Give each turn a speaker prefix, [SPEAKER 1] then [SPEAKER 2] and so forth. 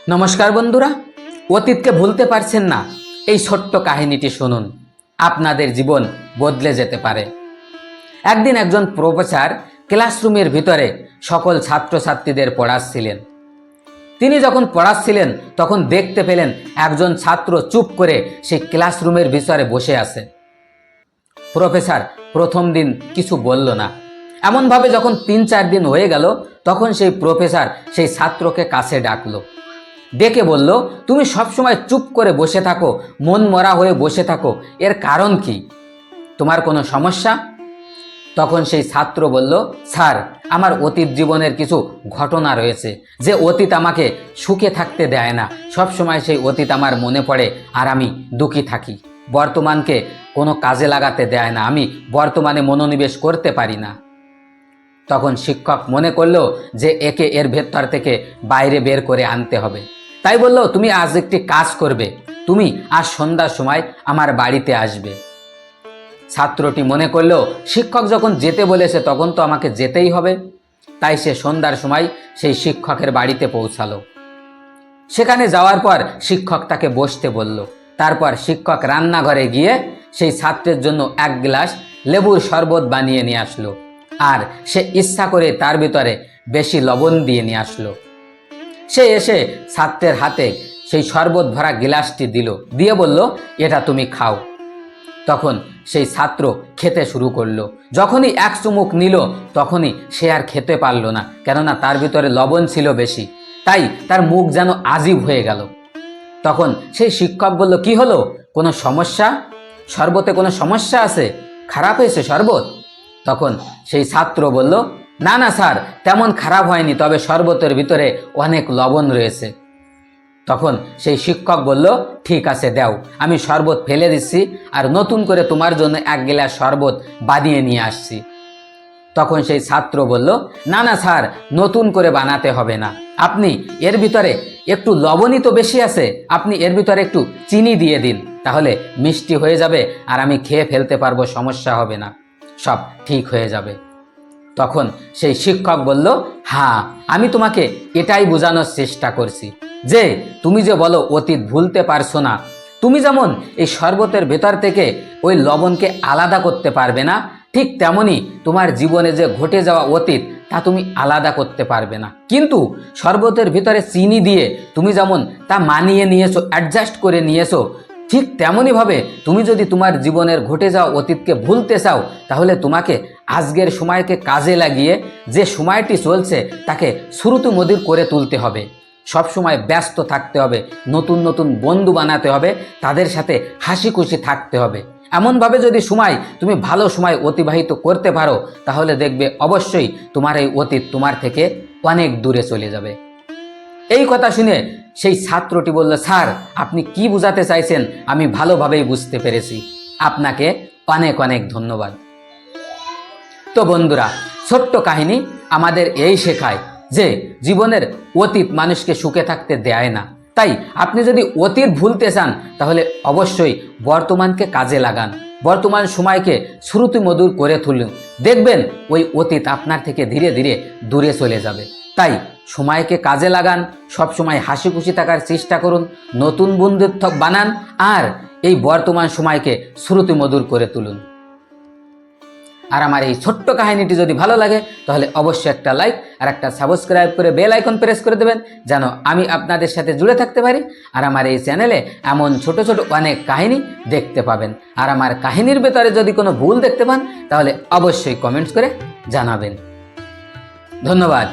[SPEAKER 1] নমস্কার বন্ধুরা, অতীতকে ভুলতে পারছেন না? এই ছোট্ট কাহিনীটি শুনুন, আপনাদের জীবন বদলে যেতে পারে। একদিন একজন প্রফেসর ক্লাসরুমের ভিতরে সকল ছাত্রছাত্রীদের পড়াচ্ছিলেন। তিনি যখন পড়াচ্ছিলেন তখন দেখতে পেলেন একজন ছাত্র চুপ করে সেই ক্লাসরুমের ভিতরে বসে আছে। প্রফেসর প্রথম দিন কিছু বলল না। এমনভাবে যখন 3-4 দিন হয়ে গেল, তখন সেই প্রফেসর সেই ছাত্রকে কাছে ডাকলো, ডেকে বলল, তুমি সবসময় চুপ করে বসে থাকো, মন মরা হয়ে বসে থাকো, এর কারণ কি? তোমার কোনো সমস্যা? তখন সেই ছাত্র বলল, স্যার, আমার অতীত জীবনের কিছু ঘটনা রয়েছে, যে অতীত আমাকে সুখে থাকতে দেয় না। সবসময় সেই অতীত আমার মনে পড়ে আর আমি দুঃখী থাকি। বর্তমানকে কোনো কাজে লাগাতে দেয় না, আমি বর্তমানে মনোনিবেশ করতে পারি না। তখন শিক্ষক মনে করলো যে একে এর ভেতর থেকে বাইরে বের করে আনতে হবে। তাই বলল, তুমি আজ একটি কাজ করবে, তুমি আজ সন্ধ্যার সময় আমার বাড়িতে আসবে। ছাত্রটি মনে করলো, শিক্ষক যখন যেতে বলেছে তখন তো আমাকে যেতেই হবে। তাই সে সন্ধ্যার সময় সেই শিক্ষকের বাড়িতে পৌঁছালো। সেখানে যাওয়ার পর শিক্ষক তাকে বসতে বলল। তারপর শিক্ষক রান্নাঘরে গিয়ে সেই ছাত্রের জন্য 1 গ্লাস লেবুর শরবত বানিয়ে নিয়ে আসলো, আর সে ইচ্ছা করে তার ভিতরে বেশি লবণ দিয়ে নিয়ে আসলো। সে এসে ছাত্রের হাতে সেই শরবত ভরা গ্লাসটি দিল, দিয়ে বলল, এটা তুমি খাও। তখন সেই ছাত্র খেতে শুরু করলো। যখনই 1 চুমুক নিল তখনই সে আর খেতে পারল না, কেননা তার ভিতরে লবণ ছিল বেশি। তাই তার মুখ যেন আজীব হয়ে গেল। তখন সেই শিক্ষক বলল, কি হলো, কোনো সমস্যা? শরবতে কোনো সমস্যা আছে? খারাপ হয়েছে শরবত? তখন সেই ছাত্র বলল, না না স্যার, তেমন খারাপ হয়নি, তবে শরবতের ভিতরে অনেক লবণ রয়েছে। তখন সেই শিক্ষক বলল, ঠিক আছে, দাও, আমি শরবত ফেলে দিচ্ছি আর নতুন করে তোমার জন্য 1 গ্লাস শরবত বানিয়ে নিয়ে আসছি। তখন সেই ছাত্র বলল, না না স্যার, নতুন করে বানাতে হবে না, আপনি এর ভিতরে একটু লবণই তো বেশি আছে, আপনি এর ভিতরে একটু চিনি দিয়ে দিন, তাহলে মিষ্টি হয়ে যাবে আর আমি খেয়ে ফেলতে পারবো, সমস্যা হবে না, সব ঠিক হয়ে যাবে। তখন সেই শিক্ষক বলল, হ্যাঁ, আমি তোমাকে এটাই বোঝানোর চেষ্টা করছি যে তুমি যে বলো অতীত ভুলতে পারছো না, তুমি যেমন এই শরবতের ভেতর থেকে ওই লবণকে আলাদা করতে পারবে না, ঠিক তেমনি তোমার জীবনে যে ঘটে যাওয়া অতীত তা তুমি আলাদা করতে পারবে না। কিন্তু শরবতের ভিতরে চিনি দিয়ে তুমি যেমন তা মানিয়ে নিয়েছো, অ্যাডজাস্ট করে নিয়েছো, ঠিক তেমনইভাবে তুমি যদি তোমার জীবনের ঘটে যাওয়া অতীতকে ভুলতে চাও, তাহলে তোমাকে আজকের সময়কে কাজে লাগিয়ে যে সময়টি চলছে তাকে শ্রুতি মধুর করে তুলতে হবে। সব সময় ব্যস্ত থাকতে হবে, নতুন নতুন বন্ধু বানাতে হবে, তাদের সাথে হাসি খুশি থাকতে হবে। এমনভাবে যদি তুমি ভালো সময় অতিবাহিত করতে পারো, তাহলে দেখবে অবশ্যই তোমার এই অতীত তোমার থেকে অনেক দূরে চলে যাবে। এই কথা শুনে সেই ছাত্রটি বলল, স্যার, আপনি কি বোঝাতে চাইছেন আমি ভালোভাবেই বুঝতে পেরেছি, আপনাকে অনেক অনেক ধন্যবাদ। তো বন্ধুরা, ছোট্ট কাহিনী আমাদের এই শেখায় যে জীবনের অতীত মানুষকে সুখে থাকতে দেয় না। তাই আপনি যদি অতীত ভুলতে চান, তাহলে অবশ্যই বর্তমানকে কাজে লাগান, বর্তমান সময়কে শ্রুতি মধুর করে তুলুন, দেখবেন ওই অতীত আপনার থেকে ধীরে ধীরে দূরে চলে যাবে। তাই সময়কে কাজে লাগান, সব সময় হাসি খুশি থাকার চেষ্টা করুন, নতুন বন্ধুত্ব বানান, আর এই বর্তমান সময়কে শ্রুতি মধুর করে তুলুন। আর আমার এই ছোট্ট কাহিনীটি যদি ভালো লাগে, তাহলে অবশ্যই একটা লাইক আর একটা সাবস্ক্রাইব করে বেল আইকন প্রেস করে দেবেন, যেন আমি আপনাদের সাথে জুড়ে থাকতে পারি। আর আমার এই চ্যানেলে এমন ছোট ছোট অনেক কাহিনী দেখতে পাবেন। আর আমার কাহিনীর ভেতরে যদি কোনো ভুল দেখতে পান, তাহলে অবশ্যই কমেন্টস করে জানাবেন। ধন্যবাদ।